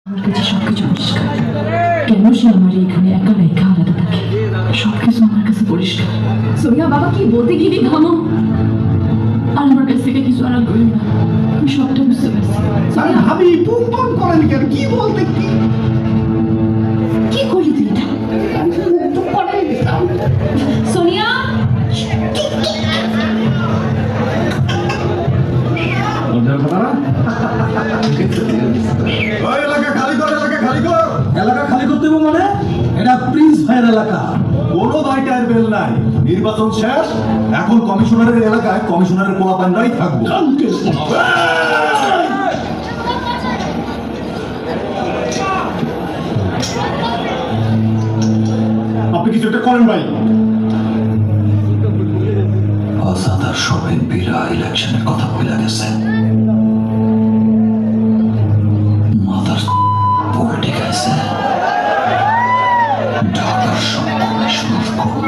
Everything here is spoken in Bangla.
আমার কাছে সবকিছু পরিষ্কার। কেন সে আমার এখানে একা রেখা আলাদা থাকে, সবকিছু আমার কাছে পরিষ্কার। সোনিয়া, বাবা কি বলতে গিয়ে থামো, আর আমার কাছ থেকে কিছু আড়াল করি না। আমি সবটা বুঝতে পারছি। সোনিয়া, ভাবি পুম্পন করেন কেন? কি বলতে কি করলি তুই এটা? সোনিয়া, এলাকা খালি কর, এলাকা খালি কর। এলাকা খালি করতে হবে মানে? এটা প্রিন্স ভাইয়ের এলাকা। কোনো ভাইটার বেল নাই। নির্বাচন শেষ, এখন কমিশনারের এলাকায় কমিশনারের পোলাপানরাই থাকবো। আপনি কিছু একটা করেন ভাই। আজাদার সব এমপিরা ইলেকশনের কথা বলে গেছে। মাথার পলিটিক আছে। ঢাকার সব কমিশনার খুব